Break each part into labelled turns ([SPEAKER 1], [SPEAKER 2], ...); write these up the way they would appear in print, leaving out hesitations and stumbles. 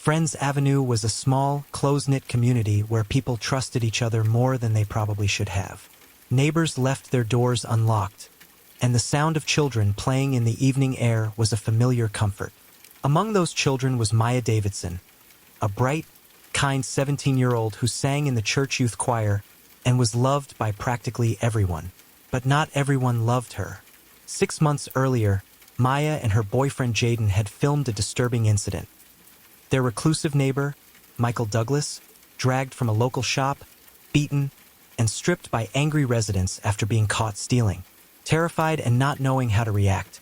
[SPEAKER 1] Friends Avenue was a small, close-knit community where people trusted each other more than they probably should have. Neighbors left their doors unlocked, and the sound of children playing in the evening air was a familiar comfort. Among those children was Maya Davidson, a bright, kind 17-year-old who sang in the church youth choir and was loved by practically everyone. But not everyone loved her. 6 months earlier, Maya and her boyfriend Jaden had filmed a disturbing incident. Their reclusive neighbor, Michael Douglas, dragged from a local shop, beaten, and stripped by angry residents after being caught stealing. Terrified and not knowing how to react,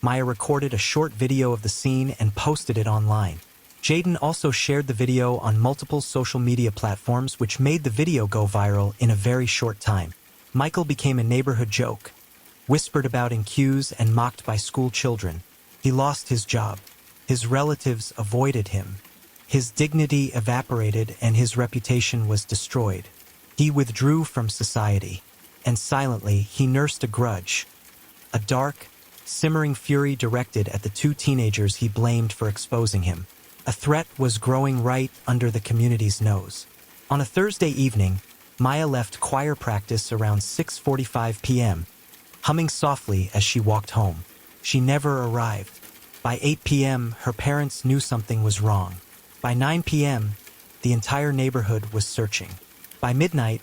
[SPEAKER 1] Maya recorded a short video of the scene and posted it online. Jaden also shared the video on multiple social media platforms, which made the video go viral in a very short time. Michael became a neighborhood joke, whispered about in queues and mocked by school children. He lost his job. His relatives avoided him. His dignity evaporated and his reputation was destroyed. He withdrew from society, and silently he nursed a grudge, a dark, simmering fury directed at the 2 teenagers he blamed for exposing him. A threat was growing right under the community's nose. On a Thursday evening, Maya left choir practice around 6:45 p.m., humming softly as she walked home. She never arrived. By 8 p.m., her parents knew something was wrong. By 9 p.m., the entire neighborhood was searching. By midnight,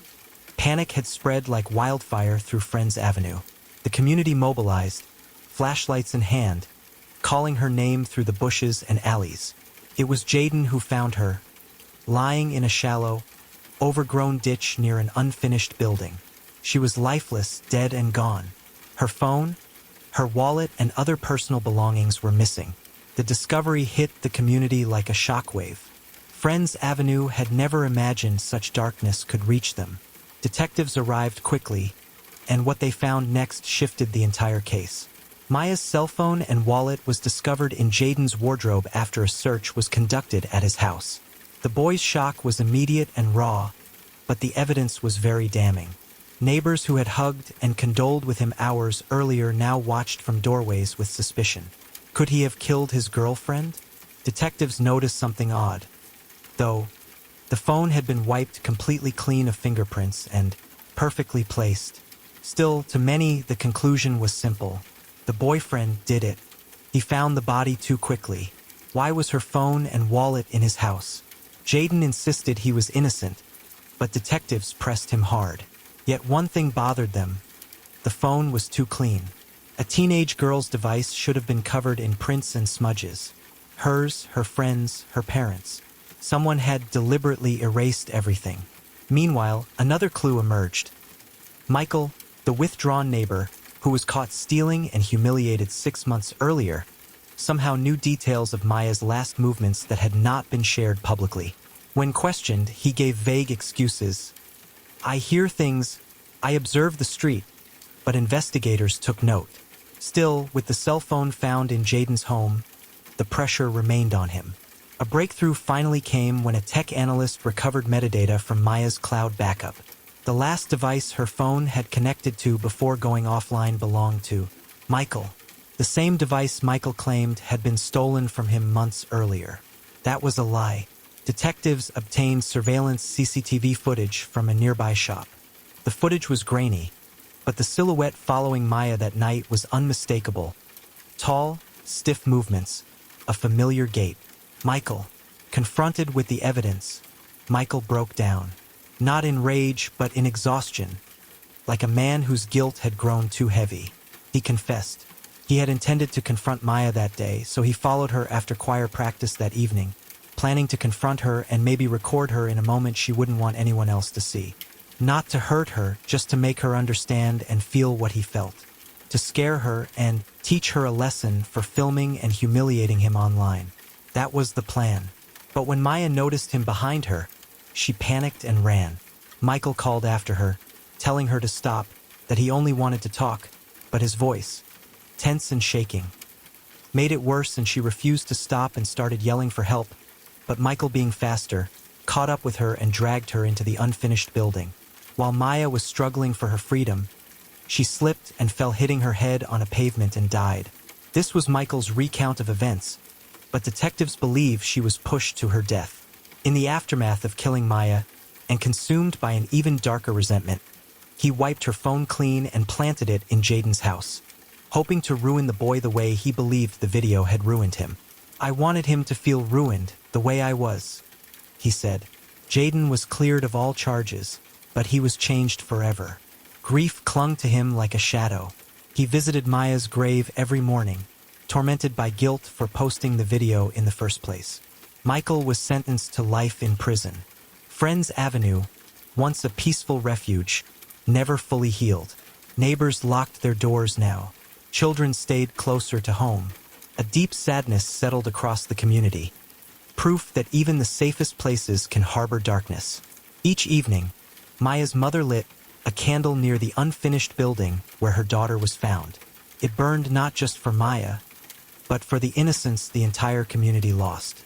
[SPEAKER 1] panic had spread like wildfire through Friends Avenue. The community mobilized, flashlights in hand, calling her name through the bushes and alleys. It was Jaden who found her, lying in a shallow, overgrown ditch near an unfinished building. She was lifeless, dead and gone. Her phone, her wallet, and other personal belongings were missing. The discovery hit the community like a shockwave. Friends Avenue had never imagined such darkness could reach them. Detectives arrived quickly, and what they found next shifted the entire case. Maya's cell phone and wallet was discovered in Jaden's wardrobe after a search was conducted at his house. The boy's shock was immediate and raw, but the evidence was very damning. Neighbors who had hugged and condoled with him hours earlier now watched from doorways with suspicion. Could he have killed his girlfriend? Detectives noticed something odd. Though, the phone had been wiped completely clean of fingerprints and perfectly placed. Still, to many, the conclusion was simple. The boyfriend did it. He found the body too quickly. Why was her phone and wallet in his house? Jaden insisted he was innocent, but detectives pressed him hard. Yet one thing bothered them. The phone was too clean. A teenage girl's device should have been covered in prints and smudges. Hers, her friends, her parents. Someone had deliberately erased everything. Meanwhile, another clue emerged. Michael, the withdrawn neighbor, who was caught stealing and humiliated 6 months earlier, somehow knew details of Maya's last movements that had not been shared publicly. When questioned, he gave vague excuses. "I hear things, I observe the street," but investigators took note. Still, with the cell phone found in Jaden's home, the pressure remained on him. A breakthrough finally came when a tech analyst recovered metadata from Maya's cloud backup. The last device her phone had connected to before going offline belonged to Michael. The same device Michael claimed had been stolen from him months earlier. That was a lie. Detectives obtained surveillance CCTV footage from a nearby shop. The footage was grainy, but the silhouette following Maya that night was unmistakable. Tall, stiff movements, a familiar gait. Michael. Confronted with the evidence, Michael broke down. Not in rage, but in exhaustion. Like a man whose guilt had grown too heavy. He confessed. He had intended to confront Maya that day, so he followed her after choir practice that evening, planning to confront her and maybe record her in a moment she wouldn't want anyone else to see. Not to hurt her, just to make her understand and feel what he felt. To scare her and teach her a lesson for filming and humiliating him online. That was the plan. But when Maya noticed him behind her, she panicked and ran. Michael called after her, telling her to stop, that he only wanted to talk, but his voice, tense and shaking, made it worse, and she refused to stop and started yelling for help. But Michael, being faster, caught up with her and dragged her into the unfinished building. While Maya was struggling for her freedom, she slipped and fell, hitting her head on a pavement and died. This was Michael's recount of events, but detectives believe she was pushed to her death. In the aftermath of killing Maya, and consumed by an even darker resentment, he wiped her phone clean and planted it in Jaden's house, hoping to ruin the boy the way he believed the video had ruined him. "I wanted him to feel ruined the way I was," he said. Jaden was cleared of all charges, but he was changed forever. Grief clung to him like a shadow. He visited Maya's grave every morning, tormented by guilt for posting the video in the first place. Michael was sentenced to life in prison. Friends Avenue, once a peaceful refuge, never fully healed. Neighbors locked their doors now. Children stayed closer to home. A deep sadness settled across the community, proof that even the safest places can harbor darkness. Each evening, Maya's mother lit a candle near the unfinished building where her daughter was found. It burned not just for Maya, but for the innocence the entire community lost.